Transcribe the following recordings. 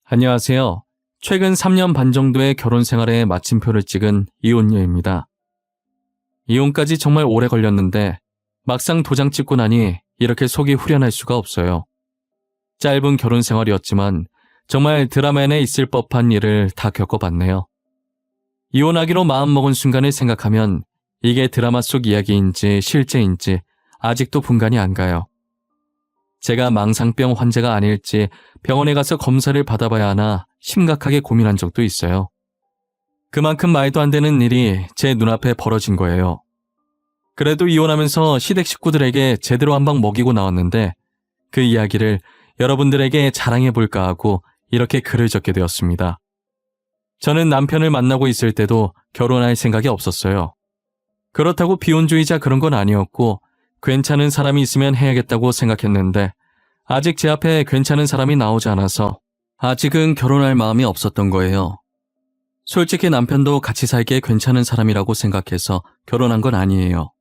안녕하세요. 최근 3년 반 정도의 결혼 생활에 마침표를 찍은 이혼녀입니다. 이혼까지 정말 오래 걸렸는데 막상 도장 찍고 나니 이렇게 속이 후련할 수가 없어요. 짧은 결혼 생활이었지만 정말 드라마에 있을 법한 일을 다 겪어봤네요. 이혼하기로 마음먹은 순간을 생각하면 이게 드라마 속 이야기인지 실제인지 아직도 분간이 안 가요. 제가 망상병 환자가 아닐지 병원에 가서 검사를 받아봐야 하나 심각하게 고민한 적도 있어요. 그만큼 말도 안 되는 일이 제 눈앞에 벌어진 거예요. 그래도 이혼하면서 시댁 식구들에게 제대로 한 방 먹이고 나왔는데 그 이야기를 여러분들에게 자랑해볼까 하고 이렇게 글을 적게 되었습니다. 저는 남편을 만나고 있을 때도 결혼할 생각이 없었어요. 그렇다고 비혼주의자 그런 건 아니었고 괜찮은 사람이 있으면 해야겠다고 생각했는데 아직 제 앞에 괜찮은 사람이 나오지 않아서 아직은 결혼할 마음이 없었던 거예요. 솔직히 남편도 같이 살기에 괜찮은 사람이라고 생각해서 결혼한 건 아니에요.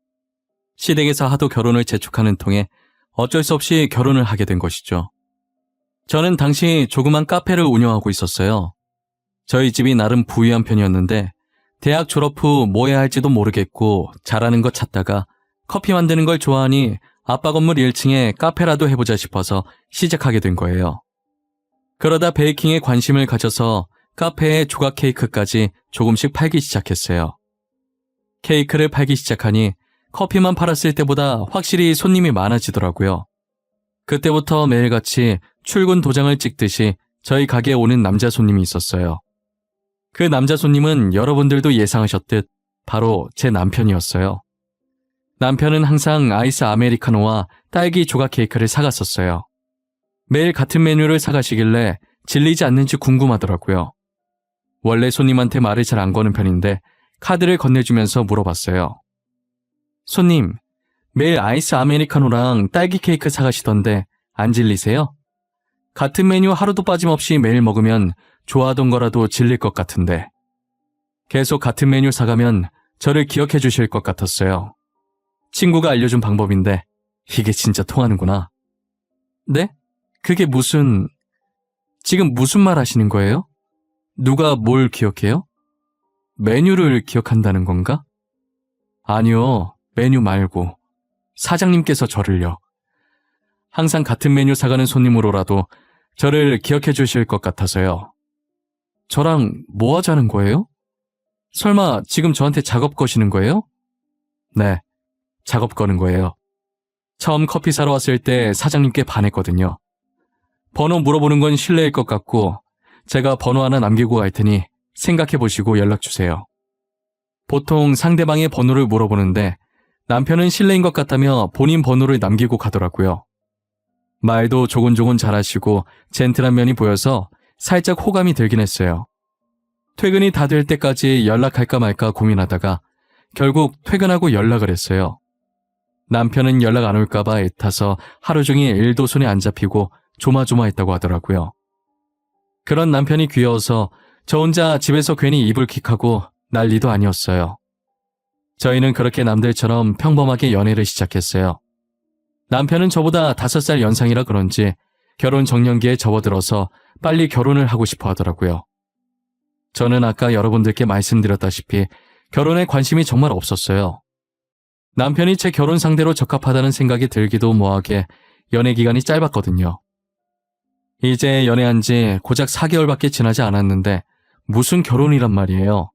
시댁에서 하도 결혼을 재촉하는 통에 어쩔 수 없이 결혼을 하게 된 것이죠. 저는 당시 조그만 카페를 운영하고 있었어요. 저희 집이 나름 부유한 편이었는데 대학 졸업 후 뭐 해야 할지도 모르겠고 잘하는 것 찾다가 커피 만드는 걸 좋아하니 아빠 건물 1층에 카페라도 해보자 싶어서 시작하게 된 거예요. 그러다 베이킹에 관심을 가져서 카페에 조각 케이크까지 조금씩 팔기 시작했어요. 케이크를 팔기 시작하니 커피만 팔았을 때보다 확실히 손님이 많아지더라고요. 그때부터 매일같이 출근 도장을 찍듯이 저희 가게에 오는 남자 손님이 있었어요. 그 남자 손님은 여러분들도 예상하셨듯 바로 제 남편이었어요. 남편은 항상 아이스 아메리카노와 딸기 조각 케이크를 사갔었어요. 매일 같은 메뉴를 사가시길래 질리지 않는지 궁금하더라고요. 원래 손님한테 말을 잘 안 거는 편인데 카드를 건네주면서 물어봤어요. 손님, 매일 아이스 아메리카노랑 딸기 케이크 사가시던데 안 질리세요? 같은 메뉴 하루도 빠짐없이 매일 먹으면 좋아하던 거라도 질릴 것 같은데. 계속 같은 메뉴 사가면 저를 기억해 주실 것 같았어요. 친구가 알려준 방법인데 이게 진짜 통하는구나. 네? 그게 지금 무슨 말 하시는 거예요? 누가 뭘 기억해요? 메뉴를 기억한다는 건가? 아니요, 메뉴 말고 사장님께서 저를요. 항상 같은 메뉴 사가는 손님으로라도 저를 기억해 주실 것 같아서요. 저랑 뭐 하자는 거예요? 설마 지금 저한테 작업 거시는 거예요? 네, 작업 거는 거예요. 처음 커피 사러 왔을 때 사장님께 반했거든요. 번호 물어보는 건 실례일 것 같고 제가 번호 하나 남기고 갈 테니 생각해 보시고 연락 주세요. 보통 상대방의 번호를 물어보는데 남편은 실례인 것 같다며 본인 번호를 남기고 가더라고요. 말도 조곤조곤 잘하시고 젠틀한 면이 보여서 살짝 호감이 들긴 했어요. 퇴근이 다 될 때까지 연락할까 말까 고민하다가 결국 퇴근하고 연락을 했어요. 남편은 연락 안 올까봐 애타서 하루 종일 일도 손에 안 잡히고 조마조마했다고 하더라고요. 그런 남편이 귀여워서 저 혼자 집에서 괜히 이불킥하고 난리도 아니었어요. 저희는 그렇게 남들처럼 평범하게 연애를 시작했어요. 남편은 저보다 5살 연상이라 그런지 결혼 정년기에 접어들어서 빨리 결혼을 하고 싶어 하더라고요. 저는 아까 여러분들께 말씀드렸다시피 결혼에 관심이 정말 없었어요. 남편이 제 결혼 상대로 적합하다는 생각이 들기도 뭐하게 연애 기간이 짧았거든요. 이제 연애한 지 고작 4개월밖에 지나지 않았는데 무슨 결혼이란 말이에요.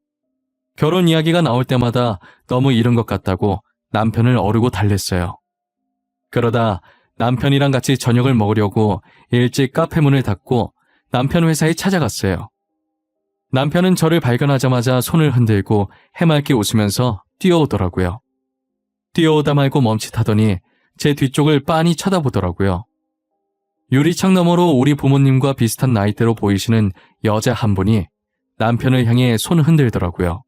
결혼 이야기가 나올 때마다 너무 이른 것 같다고 남편을 어르고 달랬어요. 그러다 남편이랑 같이 저녁을 먹으려고 일찍 카페 문을 닫고 남편 회사에 찾아갔어요. 남편은 저를 발견하자마자 손을 흔들고 해맑게 웃으면서 뛰어오더라고요. 뛰어오다 말고 멈칫하더니 제 뒤쪽을 빤히 쳐다보더라고요. 유리창 너머로 우리 부모님과 비슷한 나이대로 보이시는 여자 한 분이 남편을 향해 손을 흔들더라고요.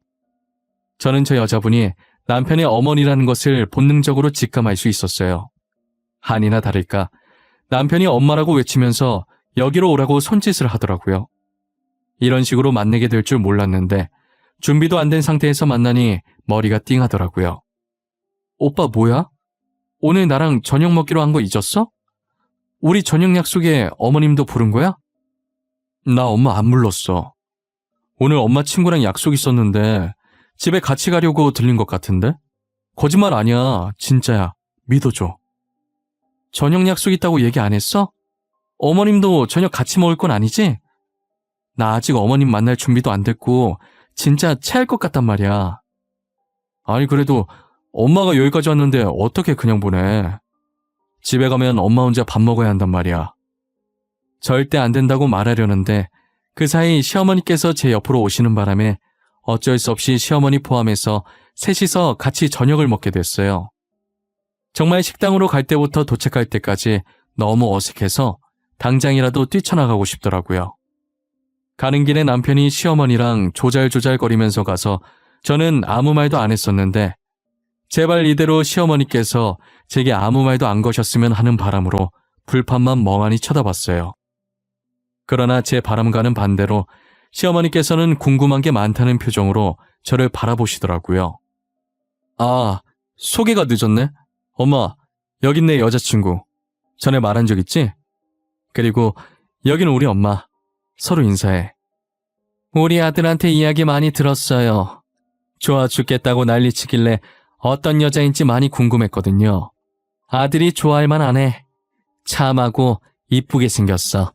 저는 저 여자분이 남편의 어머니라는 것을 본능적으로 직감할 수 있었어요. 아니나 다를까 남편이 엄마라고 외치면서 여기로 오라고 손짓을 하더라고요. 이런 식으로 만나게 될 줄 몰랐는데 준비도 안 된 상태에서 만나니 머리가 띵하더라고요. 오빠 뭐야? 오늘 나랑 저녁 먹기로 한 거 잊었어? 우리 저녁 약속에 어머님도 부른 거야? 나 엄마 안 불렀어. 오늘 엄마 친구랑 약속 있었는데 집에 같이 가려고 들린 것 같은데? 거짓말 아니야. 진짜야. 믿어줘. 저녁 약속 있다고 얘기 안 했어? 어머님도 저녁 같이 먹을 건 아니지? 나 아직 어머님 만날 준비도 안 됐고 진짜 체할 것 같단 말이야. 아니 그래도 엄마가 여기까지 왔는데 어떻게 그냥 보내. 집에 가면 엄마 혼자 밥 먹어야 한단 말이야. 절대 안 된다고 말하려는데 그 사이 시어머니께서 제 옆으로 오시는 바람에 어쩔 수 없이 시어머니 포함해서 셋이서 같이 저녁을 먹게 됐어요. 정말 식당으로 갈 때부터 도착할 때까지 너무 어색해서 당장이라도 뛰쳐나가고 싶더라고요. 가는 길에 남편이 시어머니랑 조잘조잘거리면서 가서 저는 아무 말도 안 했었는데 제발 이대로 시어머니께서 제게 아무 말도 안 거셨으면 하는 바람으로 불판만 멍하니 쳐다봤어요. 그러나 제 바람과는 반대로 시어머니께서는 궁금한 게 많다는 표정으로 저를 바라보시더라고요. 아, 소개가 늦었네? 엄마, 여긴 내 여자친구. 전에 말한 적 있지? 그리고 여기는 우리 엄마. 서로 인사해. 우리 아들한테 이야기 많이 들었어요. 좋아 죽겠다고 난리치길래 어떤 여자인지 많이 궁금했거든요. 아들이 좋아할 만하네. 참하고 이쁘게 생겼어.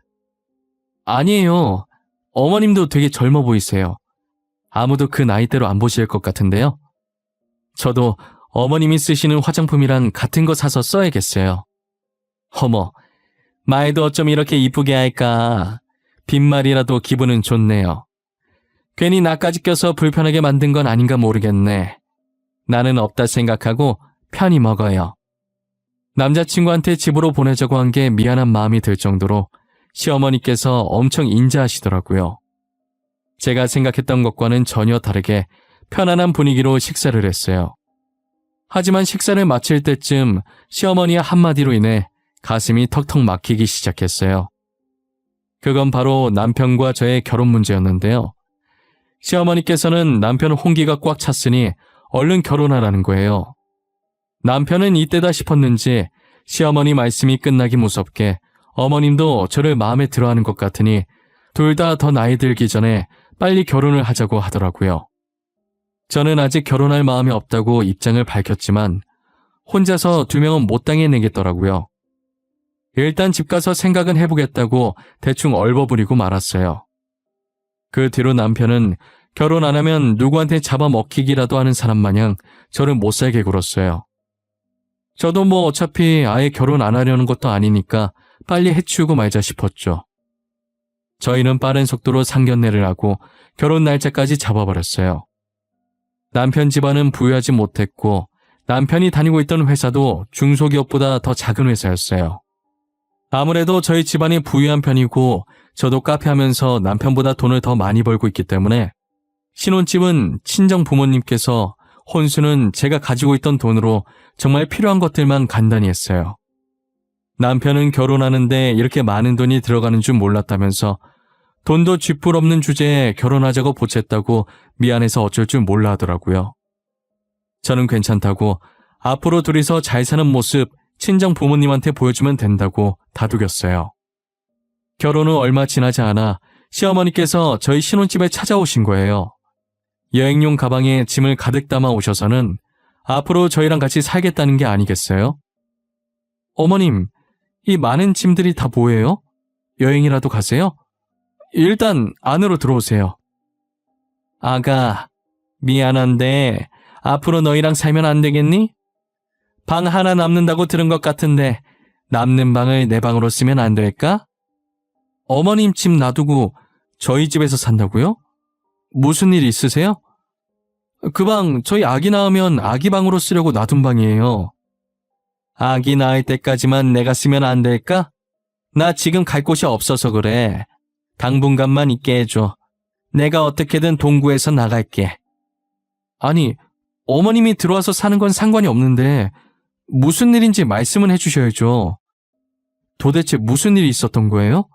아니에요. 어머님도 되게 젊어 보이세요. 아무도 그 나이대로 안 보실 것 같은데요. 저도 어머님이 쓰시는 화장품이랑 같은 거 사서 써야겠어요. 어머, 말도 어쩜 이렇게 이쁘게 할까. 빈말이라도 기분은 좋네요. 괜히 나까지 껴서 불편하게 만든 건 아닌가 모르겠네. 나는 없다 생각하고 편히 먹어요. 남자친구한테 집으로 보내자고 한 게 미안한 마음이 들 정도로 시어머니께서 엄청 인자하시더라고요. 제가 생각했던 것과는 전혀 다르게 편안한 분위기로 식사를 했어요. 하지만 식사를 마칠 때쯤 시어머니의 한마디로 인해 가슴이 턱턱 막히기 시작했어요. 그건 바로 남편과 저의 결혼 문제였는데요. 시어머니께서는 남편 홍기가 꽉 찼으니 얼른 결혼하라는 거예요. 남편은 이때다 싶었는지 시어머니 말씀이 끝나기 무섭게 어머님도 저를 마음에 들어하는 것 같으니 둘 다 더 나이 들기 전에 빨리 결혼을 하자고 하더라고요. 저는 아직 결혼할 마음이 없다고 입장을 밝혔지만 혼자서 2명은 못 당해내겠더라고요. 일단 집 가서 생각은 해보겠다고 대충 얼버무리고 말았어요. 그 뒤로 남편은 결혼 안 하면 누구한테 잡아먹히기라도 하는 사람 마냥 저를 못살게 굴었어요. 저도 뭐 어차피 아예 결혼 안 하려는 것도 아니니까 빨리 해치우고 말자 싶었죠. 저희는 빠른 속도로 상견례를 하고 결혼 날짜까지 잡아버렸어요. 남편 집안은 부유하지 못했고 남편이 다니고 있던 회사도 중소기업보다 더 작은 회사였어요. 아무래도 저희 집안이 부유한 편이고 저도 카페 하면서 남편보다 돈을 더 많이 벌고 있기 때문에 신혼집은 친정 부모님께서, 혼수는 제가 가지고 있던 돈으로 정말 필요한 것들만 간단히 했어요. 남편은 결혼하는데 이렇게 많은 돈이 들어가는 줄 몰랐다면서 돈도 쥐뿔 없는 주제에 결혼하자고 보챘다고 미안해서 어쩔 줄 몰라 하더라고요. 저는 괜찮다고 앞으로 둘이서 잘 사는 모습 친정 부모님한테 보여주면 된다고 다독였어요. 결혼 후 얼마 지나지 않아 시어머니께서 저희 신혼집에 찾아오신 거예요. 여행용 가방에 짐을 가득 담아 오셔서는 앞으로 저희랑 같이 살겠다는 게 아니겠어요? 어머님, 이 많은 짐들이 다 뭐예요? 여행이라도 가세요? 일단 안으로 들어오세요. 아가, 미안한데 앞으로 너희랑 살면 안 되겠니? 방 하나 남는다고 들은 것 같은데 남는 방을 내 방으로 쓰면 안 될까? 어머님 집 놔두고 저희 집에서 산다고요? 무슨 일 있으세요? 그 방 저희 아기 낳으면 아기 방으로 쓰려고 놔둔 방이에요. 아기 낳을 때까지만 내가 쓰면 안 될까? 나 지금 갈 곳이 없어서 그래. 당분간만 있게 해줘. 내가 어떻게든 동구해서 나갈게. 아니, 어머님이 들어와서 사는 건 상관이 없는데 무슨 일인지 말씀은 해주셔야죠. 도대체 무슨 일이 있었던 거예요?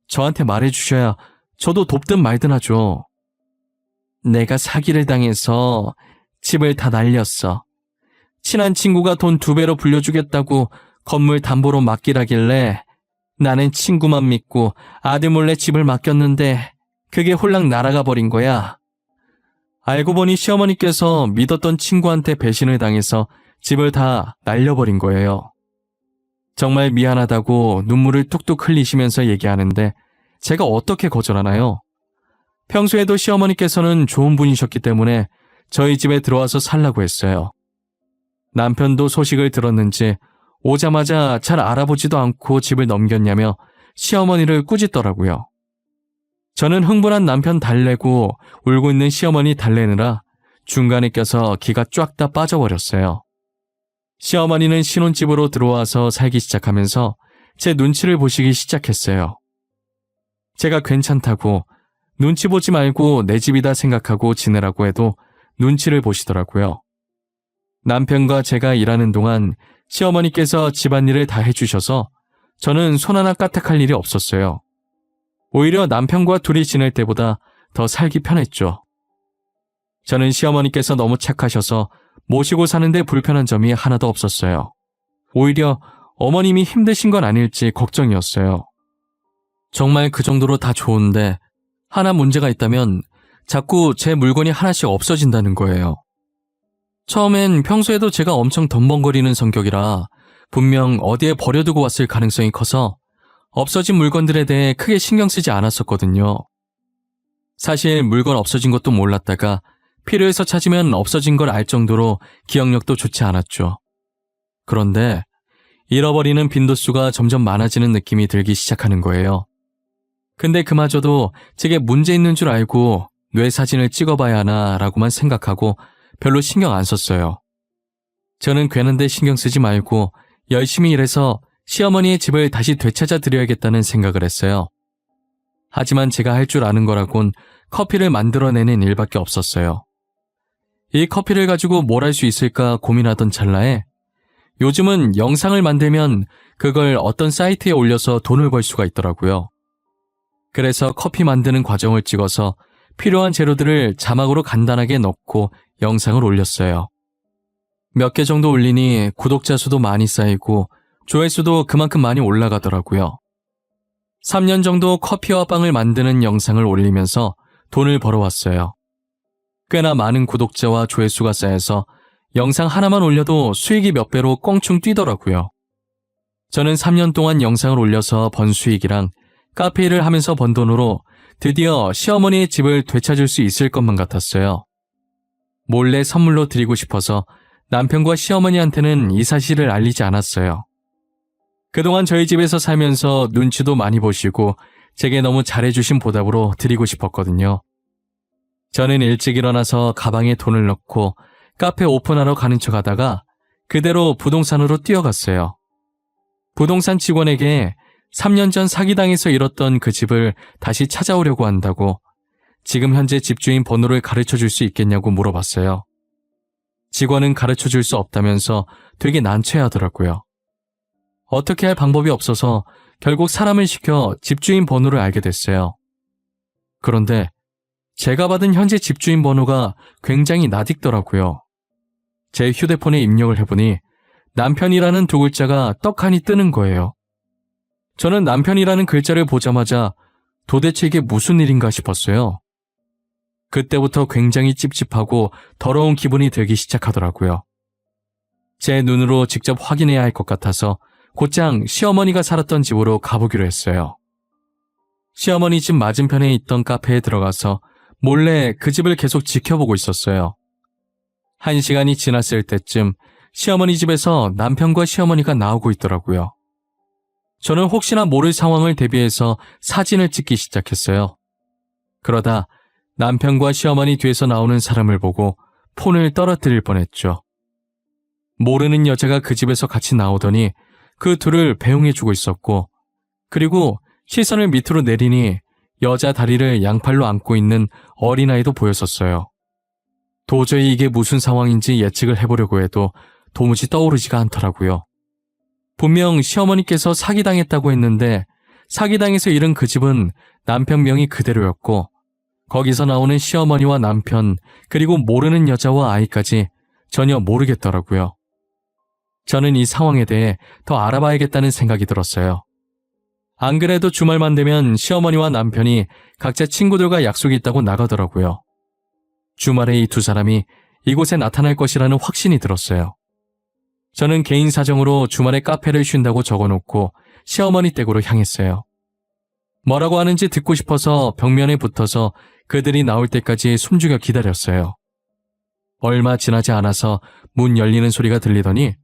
저한테 말해주셔야 저도 돕든 말든 하죠. 내가 사기를 당해서 집을 다 날렸어. 친한 친구가 돈 2배로 불려주겠다고 건물 담보로 맡기라길래 나는 친구만 믿고 아들 몰래 집을 맡겼는데 그게 홀랑 날아가 버린 거야. 알고 보니 시어머니께서 믿었던 친구한테 배신을 당해서 집을 다 날려버린 거예요. 정말 미안하다고 눈물을 뚝뚝 흘리시면서 얘기하는데 제가 어떻게 거절하나요? 평소에도 시어머니께서는 좋은 분이셨기 때문에 저희 집에 들어와서 살라고 했어요. 남편도 소식을 들었는지 오자마자 잘 알아보지도 않고 집을 넘겼냐며 시어머니를 꾸짖더라고요. 저는 흥분한 남편 달래고 울고 있는 시어머니 달래느라 중간에 껴서 기가 쫙 다 빠져버렸어요. 시어머니는 신혼집으로 들어와서 살기 시작하면서 제 눈치를 보시기 시작했어요. 제가 괜찮다고 눈치 보지 말고 내 집이다 생각하고 지내라고 해도 눈치를 보시더라고요. 남편과 제가 일하는 동안 시어머니께서 집안일을 다 해주셔서 저는 손 하나 까딱할 일이 없었어요. 오히려 남편과 둘이 지낼 때보다 더 살기 편했죠. 저는 시어머니께서 너무 착하셔서 모시고 사는데 불편한 점이 하나도 없었어요. 오히려 어머님이 힘드신 건 아닐지 걱정이었어요. 정말 그 정도로 다 좋은데 하나 문제가 있다면 자꾸 제 물건이 하나씩 없어진다는 거예요. 처음엔 평소에도 제가 엄청 덤벙거리는 성격이라 분명 어디에 버려두고 왔을 가능성이 커서 없어진 물건들에 대해 크게 신경 쓰지 않았었거든요. 사실 물건 없어진 것도 몰랐다가 필요해서 찾으면 없어진 걸 알 정도로 기억력도 좋지 않았죠. 그런데 잃어버리는 빈도수가 점점 많아지는 느낌이 들기 시작하는 거예요. 근데 그마저도 제게 문제 있는 줄 알고 뇌 사진을 찍어봐야 하나라고만 생각하고 별로 신경 안 썼어요. 저는 괜한데 신경 쓰지 말고 열심히 일해서 시어머니의 집을 다시 되찾아 드려야겠다는 생각을 했어요. 하지만 제가 할 줄 아는 거라곤 커피를 만들어내는 일밖에 없었어요. 이 커피를 가지고 뭘 할 수 있을까 고민하던 찰나에 요즘은 영상을 만들면 그걸 어떤 사이트에 올려서 돈을 벌 수가 있더라고요. 그래서 커피 만드는 과정을 찍어서 필요한 재료들을 자막으로 간단하게 넣고 영상을 올렸어요. 몇 개 정도 올리니 구독자 수도 많이 쌓이고 조회수도 그만큼 많이 올라가더라고요. 3년 정도 커피와 빵을 만드는 영상을 올리면서 돈을 벌어왔어요. 꽤나 많은 구독자와 조회수가 쌓여서 영상 하나만 올려도 수익이 몇 배로 껑충 뛰더라고요. 저는 3년 동안 영상을 올려서 번 수익이랑 카페 일을 하면서 번 돈으로 드디어 시어머니의 집을 되찾을 수 있을 것만 같았어요. 몰래 선물로 드리고 싶어서 남편과 시어머니한테는 이 사실을 알리지 않았어요. 그동안 저희 집에서 살면서 눈치도 많이 보시고 제게 너무 잘해주신 보답으로 드리고 싶었거든요. 저는 일찍 일어나서 가방에 돈을 넣고 카페 오픈하러 가는 척 하다가 그대로 부동산으로 뛰어갔어요. 부동산 직원에게 3년 전 사기당해서 잃었던 그 집을 다시 찾아오려고 한다고 지금 현재 집주인 번호를 가르쳐줄 수 있겠냐고 물어봤어요. 직원은 가르쳐줄 수 없다면서 되게 난처해하더라고요. 어떻게 할 방법이 없어서 결국 사람을 시켜 집주인 번호를 알게 됐어요. 그런데 제가 받은 현재 집주인 번호가 굉장히 낯익더라고요. 제 휴대폰에 입력을 해보니 남편이라는 두 글자가 떡하니 뜨는 거예요. 저는 남편이라는 글자를 보자마자 도대체 이게 무슨 일인가 싶었어요. 그때부터 굉장히 찝찝하고 더러운 기분이 들기 시작하더라고요. 제 눈으로 직접 확인해야 할 것 같아서 곧장 시어머니가 살았던 집으로 가보기로 했어요. 시어머니 집 맞은편에 있던 카페에 들어가서 몰래 그 집을 계속 지켜보고 있었어요. 1시간이 지났을 때쯤 시어머니 집에서 남편과 시어머니가 나오고 있더라고요. 저는 혹시나 모를 상황을 대비해서 사진을 찍기 시작했어요. 그러다 남편과 시어머니 뒤에서 나오는 사람을 보고 폰을 떨어뜨릴 뻔했죠. 모르는 여자가 그 집에서 같이 나오더니 그 둘을 배웅해주고 있었고, 그리고 시선을 밑으로 내리니 여자 다리를 양팔로 안고 있는 어린아이도 보였었어요. 도저히 이게 무슨 상황인지 예측을 해보려고 해도 도무지 떠오르지가 않더라고요. 분명 시어머니께서 사기당했다고 했는데 사기당해서 잃은 그 집은 남편 명이 그대로였고 거기서 나오는 시어머니와 남편 그리고 모르는 여자와 아이까지 전혀 모르겠더라고요. 저는 이 상황에 대해 더 알아봐야겠다는 생각이 들었어요. 안 그래도 주말만 되면 시어머니와 남편이 각자 친구들과 약속이 있다고 나가더라고요. 주말에 이 두 사람이 이곳에 나타날 것이라는 확신이 들었어요. 저는 개인 사정으로 주말에 카페를 쉰다고 적어놓고 시어머니 댁으로 향했어요. 뭐라고 하는지 듣고 싶어서 벽면에 붙어서 그들이 나올 때까지 숨죽여 기다렸어요. 얼마 지나지 않아서 문 열리는 소리가 들리더니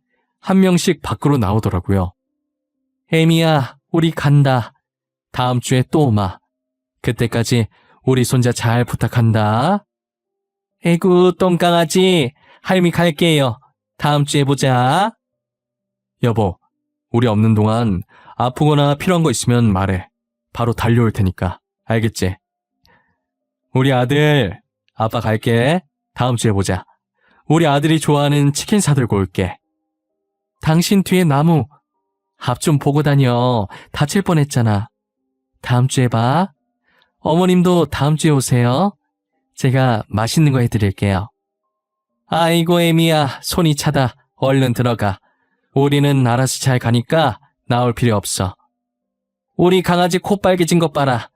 한 명씩 밖으로 나오더라고요. 에미야, 우리 간다. 다음 주에 또 오마. 그때까지 우리 손자 잘 부탁한다. 에구, 똥강아지. 할미 갈게요. 다음 주에 보자. 여보, 우리 없는 동안 아프거나 필요한 거 있으면 말해. 바로 달려올 테니까. 알겠지? 우리 아들, 아빠 갈게. 다음 주에 보자. 우리 아들이 좋아하는 치킨 사들고 올게. 당신 뒤에 나무. 앞 좀 보고 다녀. 다칠 뻔했잖아. 다음 주에 봐. 어머님도 다음 주에 오세요. 제가 맛있는 거 해드릴게요. 아이고 애미야, 손이 차다. 얼른 들어가. 우리는 알아서 잘 가니까 나올 필요 없어. 우리 강아지 코 빨개진 것 봐라.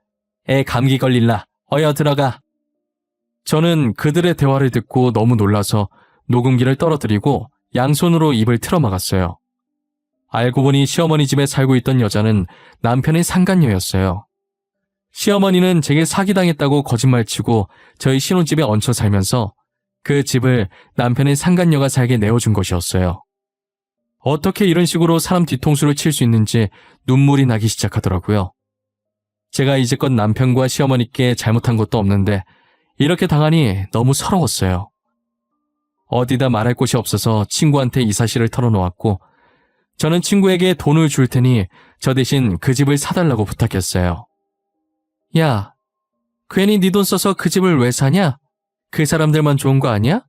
애 감기 걸릴라. 어여 들어가. 저는 그들의 대화를 듣고 너무 놀라서 녹음기를 떨어뜨리고 양손으로 입을 틀어막았어요. 알고 보니 시어머니 집에 살고 있던 여자는 남편의 상간녀였어요. 시어머니는 제게 사기당했다고 거짓말치고 저희 신혼집에 얹혀 살면서 그 집을 남편의 상간녀가 살게 내어준 것이었어요. 어떻게 이런 식으로 사람 뒤통수를 칠 수 있는지 눈물이 나기 시작하더라고요. 제가 이제껏 남편과 시어머니께 잘못한 것도 없는데 이렇게 당하니 너무 서러웠어요. 어디다 말할 곳이 없어서 친구한테 이 사실을 털어놓았고 저는 친구에게 돈을 줄 테니 저 대신 그 집을 사달라고 부탁했어요. 야, 괜히 네 돈 써서 그 집을 왜 사냐? 그 사람들만 좋은 거 아니야?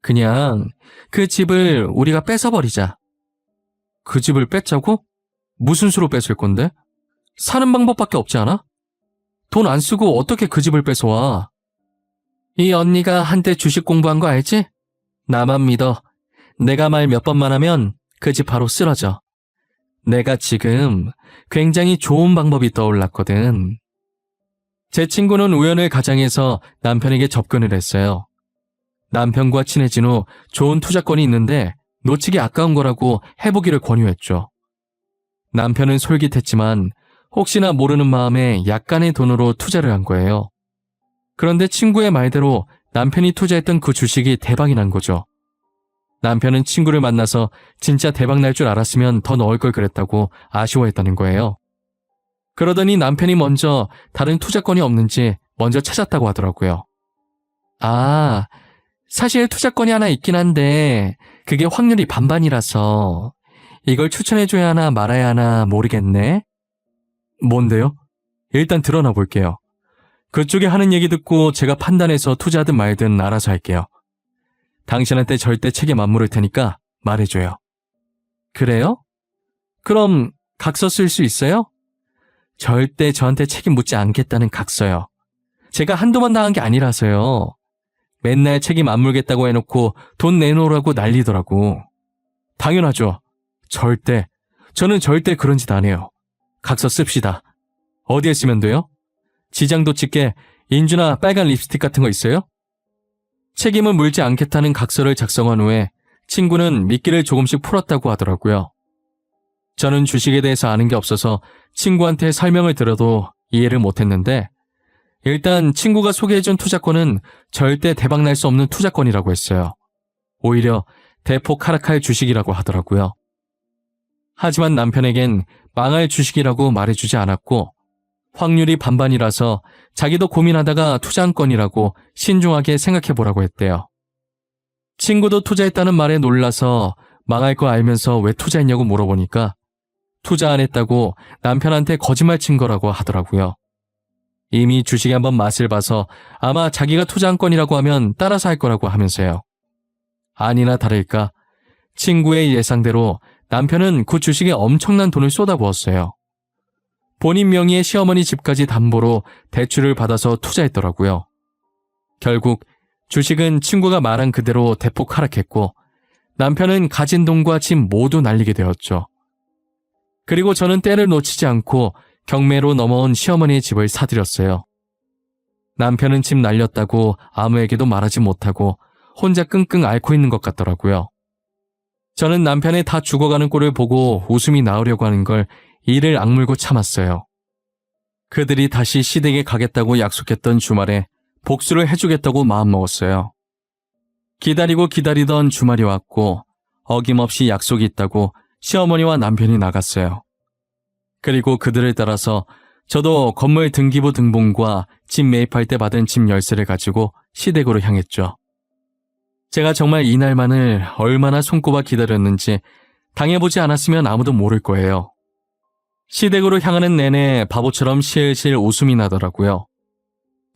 그냥 그 집을 우리가 뺏어버리자. 그 집을 뺏자고? 무슨 수로 뺏을 건데? 사는 방법밖에 없지 않아? 돈 안 쓰고 어떻게 그 집을 뺏어와? 이 언니가 한때 주식 공부한 거 알지? 나만 믿어. 내가 말 몇 번만 하면 그 집 바로 쓰러져. 내가 지금 굉장히 좋은 방법이 떠올랐거든. 제 친구는 우연을 가장해서 남편에게 접근을 했어요. 남편과 친해진 후 좋은 투자권이 있는데 놓치기 아까운 거라고 해보기를 권유했죠. 남편은 솔깃했지만 혹시나 모르는 마음에 약간의 돈으로 투자를 한 거예요. 그런데 친구의 말대로 남편이 투자했던 그 주식이 대박이 난 거죠. 남편은 친구를 만나서 진짜 대박 날 줄 알았으면 더 넣을 걸 그랬다고 아쉬워했다는 거예요. 그러더니 남편이 먼저 다른 투자권이 없는지 먼저 찾았다고 하더라고요. 아, 사실 투자권이 하나 있긴 한데 그게 확률이 반반이라서 이걸 추천해줘야 하나 말아야 하나 모르겠네. 뭔데요? 일단 드러나 볼게요. 그쪽에 하는 얘기 듣고 제가 판단해서 투자하든 말든 알아서 할게요. 당신한테 절대 책임 안 물을 테니까 말해줘요. 그래요? 그럼 각서 쓸 수 있어요? 절대 저한테 책임 묻지 않겠다는 각서요. 제가 한두 번 당한 게 아니라서요. 맨날 책임 안 물겠다고 해놓고 돈 내놓으라고 난리더라고. 당연하죠. 저는 절대 그런 짓 안 해요. 각서 씁시다. 어디에 쓰면 돼요? 지장도 찍게 인주나 빨간 립스틱 같은 거 있어요? 책임을 물지 않겠다는 각서를 작성한 후에 친구는 미끼를 조금씩 풀었다고 하더라고요. 저는 주식에 대해서 아는 게 없어서 친구한테 설명을 들어도 이해를 못했는데 일단 친구가 소개해준 투자권은 절대 대박 날 수 없는 투자권이라고 했어요. 오히려 대폭 하락할 주식이라고 하더라고요. 하지만 남편에겐 망할 주식이라고 말해주지 않았고 확률이 반반이라서 자기도 고민하다가 투자한 건이라고 신중하게 생각해보라고 했대요. 친구도 투자했다는 말에 놀라서 망할 거 알면서 왜 투자했냐고 물어보니까 투자 안 했다고 남편한테 거짓말 친 거라고 하더라고요. 이미 주식에 한번 맛을 봐서 아마 자기가 투자한 건이라고 하면 따라서 할 거라고 하면서요. 아니나 다를까 친구의 예상대로 남편은 그 주식에 엄청난 돈을 쏟아부었어요. 본인 명의의 시어머니 집까지 담보로 대출을 받아서 투자했더라고요. 결국 주식은 친구가 말한 그대로 대폭 하락했고 남편은 가진 돈과 집 모두 날리게 되었죠. 그리고 저는 때를 놓치지 않고 경매로 넘어온 시어머니의 집을 사들였어요. 남편은 집 날렸다고 아무에게도 말하지 못하고 혼자 끙끙 앓고 있는 것 같더라고요. 저는 남편의 다 죽어가는 꼴을 보고 웃음이 나오려고 하는 걸 이를 악물고 참았어요. 그들이 다시 시댁에 가겠다고 약속했던 주말에 복수를 해주겠다고 마음먹었어요. 기다리고 기다리던 주말이 왔고 어김없이 약속이 있다고 시어머니와 남편이 나갔어요. 그리고 그들을 따라서 저도 건물 등기부 등본과 집 매입할 때 받은 집 열쇠를 가지고 시댁으로 향했죠. 제가 정말 이날만을 얼마나 손꼽아 기다렸는지 당해보지 않았으면 아무도 모를 거예요. 시댁으로 향하는 내내 바보처럼 실실 웃음이 나더라고요.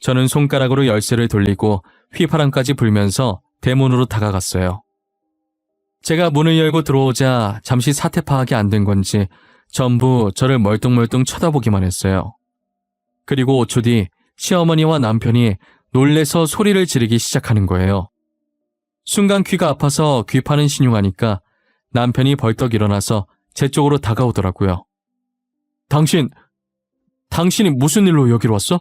저는 손가락으로 열쇠를 돌리고 휘파람까지 불면서 대문으로 다가갔어요. 제가 문을 열고 들어오자 잠시 사태 파악이 안 된 건지 전부 저를 멀뚱멀뚱 쳐다보기만 했어요. 그리고 5초 뒤 시어머니와 남편이 놀래서 소리를 지르기 시작하는 거예요. 순간 귀가 아파서 귀 파는 신용하니까 남편이 벌떡 일어나서 제 쪽으로 다가오더라고요. 당신이 무슨 일로 여기로 왔어?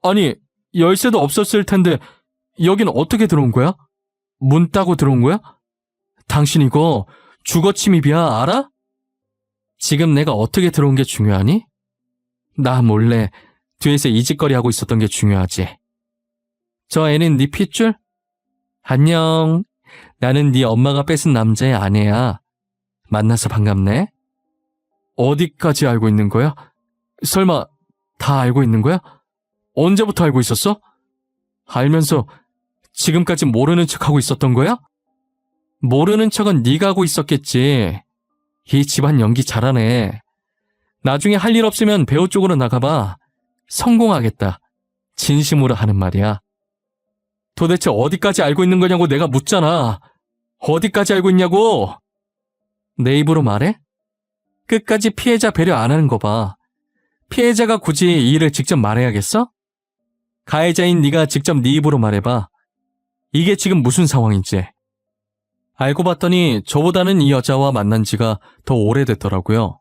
아니, 열쇠도 없었을 텐데 여긴 어떻게 들어온 거야? 문 따고 들어온 거야? 당신 이거 주거 침입이야, 알아? 지금 내가 어떻게 들어온 게 중요하니? 나 몰래 뒤에서 이짓거리 하고 있었던 게 중요하지. 저 애는 네 핏줄? 안녕. 나는 네 엄마가 뺏은 남자의 아내야. 만나서 반갑네. 어디까지 알고 있는 거야? 설마 다 알고 있는 거야? 언제부터 알고 있었어? 알면서 지금까지 모르는 척하고 있었던 거야? 모르는 척은 네가 하고 있었겠지. 이 집안 연기 잘하네. 나중에 할 일 없으면 배우 쪽으로 나가봐. 성공하겠다. 진심으로 하는 말이야. 도대체 어디까지 알고 있는 거냐고 내가 묻잖아. 어디까지 알고 있냐고. 내 입으로 말해? 끝까지 피해자 배려 안 하는 거 봐. 피해자가 굳이 이 일을 직접 말해야겠어? 가해자인 네가 직접 네 입으로 말해봐. 이게 지금 무슨 상황인지. 알고 봤더니 저보다는 이 여자와 만난 지가 더 오래됐더라고요.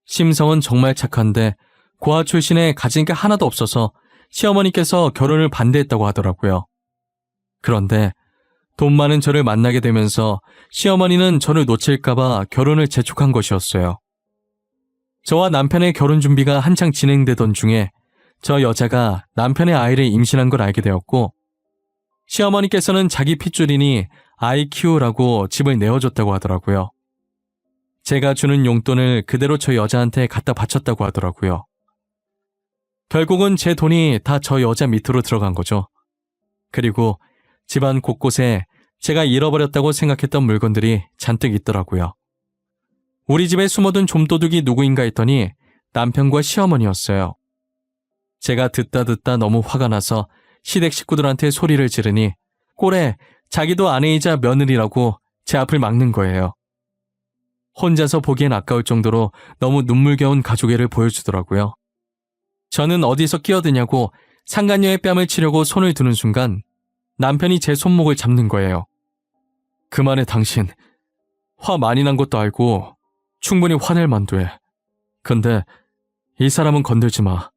심성은 정말 착한데 고아 출신에 가진 게 하나도 없어서 시어머니께서 결혼을 반대했다고 하더라고요. 그런데 돈 많은 저를 만나게 되면서 시어머니는 저를 놓칠까봐 결혼을 재촉한 것이었어요. 저와 남편의 결혼 준비가 한창 진행되던 중에 저 여자가 남편의 아이를 임신한 걸 알게 되었고, 시어머니께서는 자기 핏줄이니 아이 키우라고 집을 내어줬다고 하더라고요. 제가 주는 용돈을 그대로 저 여자한테 갖다 바쳤다고 하더라고요. 결국은 제 돈이 다 저 여자 밑으로 들어간 거죠. 그리고 집안 곳곳에 제가 잃어버렸다고 생각했던 물건들이 잔뜩 있더라고요. 우리 집에 숨어둔 좀도둑이 누구인가 했더니 남편과 시어머니였어요. 제가 듣다 너무 화가 나서 시댁 식구들한테 소리를 지르니 꼴에 자기도 아내이자 며느리라고 제 앞을 막는 거예요. 혼자서 보기엔 아까울 정도로 너무 눈물겨운 가족애를 보여주더라고요. 저는 어디서 끼어드냐고 상간녀의 뺨을 치려고 손을 드는 순간 남편이 제 손목을 잡는 거예요. 그만해 당신. 화 많이 난 것도 알고 충분히 화낼 만도 해. 근데 이 사람은 건들지 마.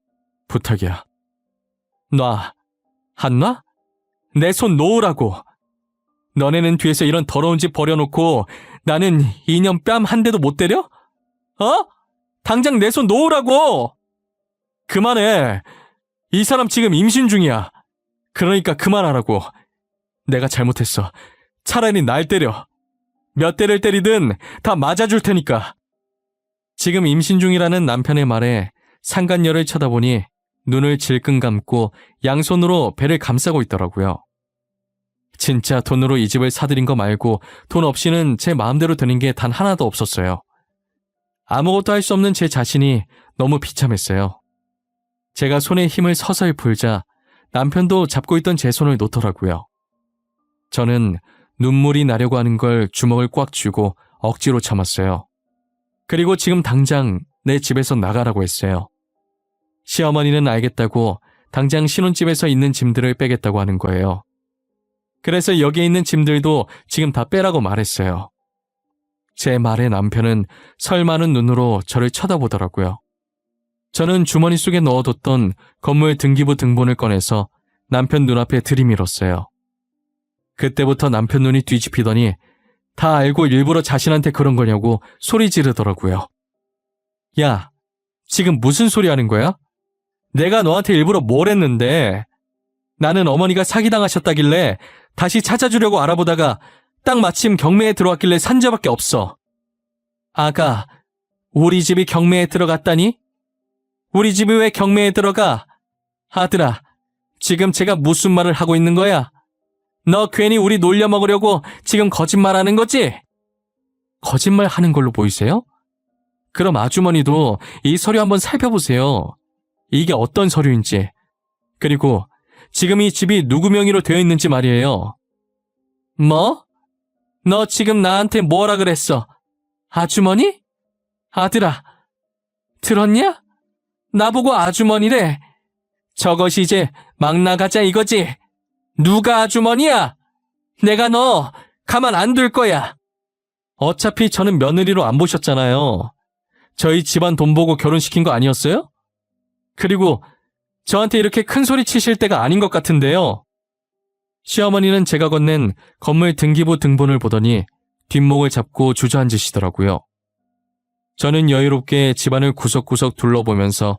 부탁이야. 놔. 안 놔? 내 손 놓으라고. 너네는 뒤에서 이런 더러운 짓 버려놓고 나는 이년 뺨 한 대도 못 때려? 어? 당장 내 손 놓으라고! 그만해. 이 사람 지금 임신 중이야. 그러니까 그만하라고. 내가 잘못했어. 차라리 날 때려. 몇 대를 때리든 다 맞아줄 테니까. 지금 임신 중이라는 남편의 말에 상간녀를 쳐다보니 눈을 질끈 감고 양손으로 배를 감싸고 있더라고요. 진짜 돈으로 이 집을 사들인 거 말고 돈 없이는 제 마음대로 되는 게 단 하나도 없었어요. 아무것도 할 수 없는 제 자신이 너무 비참했어요. 제가 손에 힘을 서서히 풀자 남편도 잡고 있던 제 손을 놓더라고요. 저는 눈물이 나려고 하는 걸 주먹을 꽉 쥐고 억지로 참았어요. 그리고 지금 당장 내 집에서 나가라고 했어요. 시어머니는 알겠다고 당장 신혼집에서 있는 짐들을 빼겠다고 하는 거예요. 그래서 여기에 있는 짐들도 지금 다 빼라고 말했어요. 제 말에 남편은 설마는 눈으로 저를 쳐다보더라고요. 저는 주머니 속에 넣어뒀던 건물 등기부 등본을 꺼내서 남편 눈앞에 들이밀었어요. 그때부터 남편 눈이 뒤집히더니 다 알고 일부러 자신한테 그런 거냐고 소리 지르더라고요. 야, 지금 무슨 소리 하는 거야? 내가 너한테 일부러 뭘 했는데? 나는 어머니가 사기당하셨다길래 다시 찾아주려고 알아보다가 딱 마침 경매에 들어왔길래 산 죄밖에 없어. 아가, 우리 집이 경매에 들어갔다니? 우리 집이 왜 경매에 들어가? 아들아, 지금 제가 무슨 말을 하고 있는 거야? 너 괜히 우리 놀려먹으려고 지금 거짓말하는 거지? 거짓말 하는 걸로 보이세요? 그럼 아주머니도 이 서류 한번 살펴보세요. 이게 어떤 서류인지. 그리고 지금 이 집이 누구 명의로 되어 있는지 말이에요. 뭐? 너 지금 나한테 뭐라 그랬어? 아주머니? 아들아, 들었냐? 나보고 아주머니래. 저것이 이제 막 나가자 이거지. 누가 아주머니야? 내가 너 가만 안 둘 거야. 어차피 저는 며느리로 안 보셨잖아요. 저희 집안 돈 보고 결혼시킨 거 아니었어요? 그리고 저한테 이렇게 큰 소리 치실 때가 아닌 것 같은데요. 시어머니는 제가 건넨 건물 등기부 등본을 보더니 뒷목을 잡고 주저앉으시더라고요. 저는 여유롭게 집안을 구석구석 둘러보면서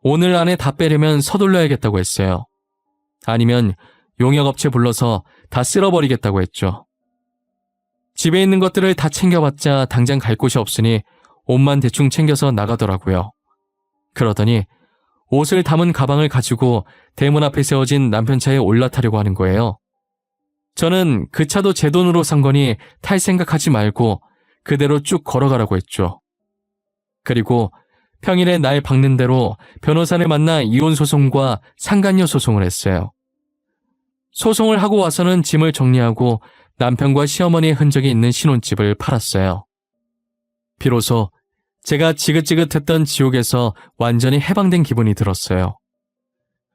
오늘 안에 다 빼려면 서둘러야겠다고 했어요. 아니면 용역업체 불러서 다 쓸어버리겠다고 했죠. 집에 있는 것들을 다 챙겨봤자 당장 갈 곳이 없으니 옷만 대충 챙겨서 나가더라고요. 그러더니 옷을 담은 가방을 가지고 대문 앞에 세워진 남편 차에 올라타려고 하는 거예요. 저는 그 차도 제 돈으로 산 거니 탈 생각하지 말고 그대로 쭉 걸어가라고 했죠. 그리고 평일에 날 박는 대로 변호사를 만나 이혼 소송과 상간녀 소송을 했어요. 소송을 하고 와서는 짐을 정리하고 남편과 시어머니의 흔적이 있는 신혼집을 팔았어요. 비로소 제가 지긋지긋했던 지옥에서 완전히 해방된 기분이 들었어요.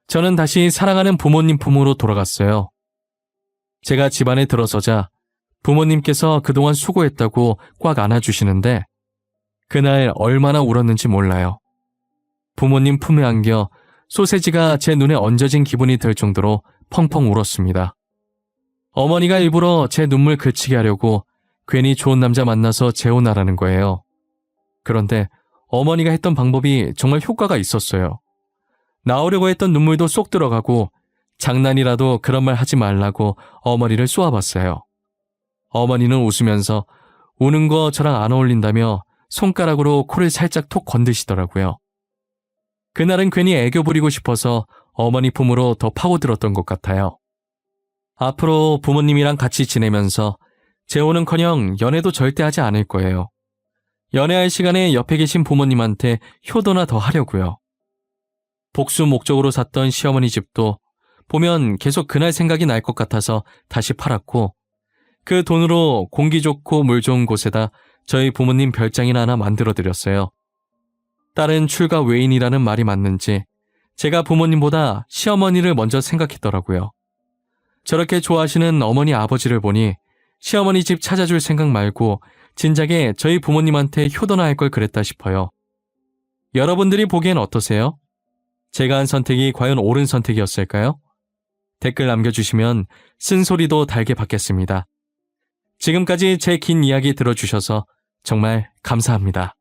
저는 다시 사랑하는 부모님 품으로 돌아갔어요. 제가 집안에 들어서자 부모님께서 그동안 수고했다고 꽉 안아주시는데 그날 얼마나 울었는지 몰라요. 부모님 품에 안겨 소세지가 제 눈에 얹어진 기분이 들 정도로 펑펑 울었습니다. 어머니가 일부러 제 눈물 그치게 하려고 괜히 좋은 남자 만나서 재혼하라는 거예요. 그런데 어머니가 했던 방법이 정말 효과가 있었어요. 나오려고 했던 눈물도 쏙 들어가고 장난이라도 그런 말 하지 말라고 어머니를 쏘아봤어요. 어머니는 웃으면서 우는 거 저랑 안 어울린다며 손가락으로 코를 살짝 톡 건드시더라고요. 그날은 괜히 애교 부리고 싶어서 어머니 품으로 더 파고들었던 것 같아요. 앞으로 부모님이랑 같이 지내면서 재혼은커녕 연애도 절대 하지 않을 거예요. 연애할 시간에 옆에 계신 부모님한테 효도나 더 하려고요. 복수 목적으로 샀던 시어머니 집도 보면 계속 그날 생각이 날 것 같아서 다시 팔았고 그 돈으로 공기 좋고 물 좋은 곳에다 저희 부모님 별장이나 하나 만들어드렸어요. 딸은 출가 외인이라는 말이 맞는지 제가 부모님보다 시어머니를 먼저 생각했더라고요. 저렇게 좋아하시는 어머니 아버지를 보니 시어머니 집 찾아줄 생각 말고 진작에 저희 부모님한테 효도나 할 걸 그랬다 싶어요. 여러분들이 보기엔 어떠세요? 제가 한 선택이 과연 옳은 선택이었을까요? 댓글 남겨주시면 쓴소리도 달게 받겠습니다. 지금까지 제 긴 이야기 들어주셔서 정말 감사합니다.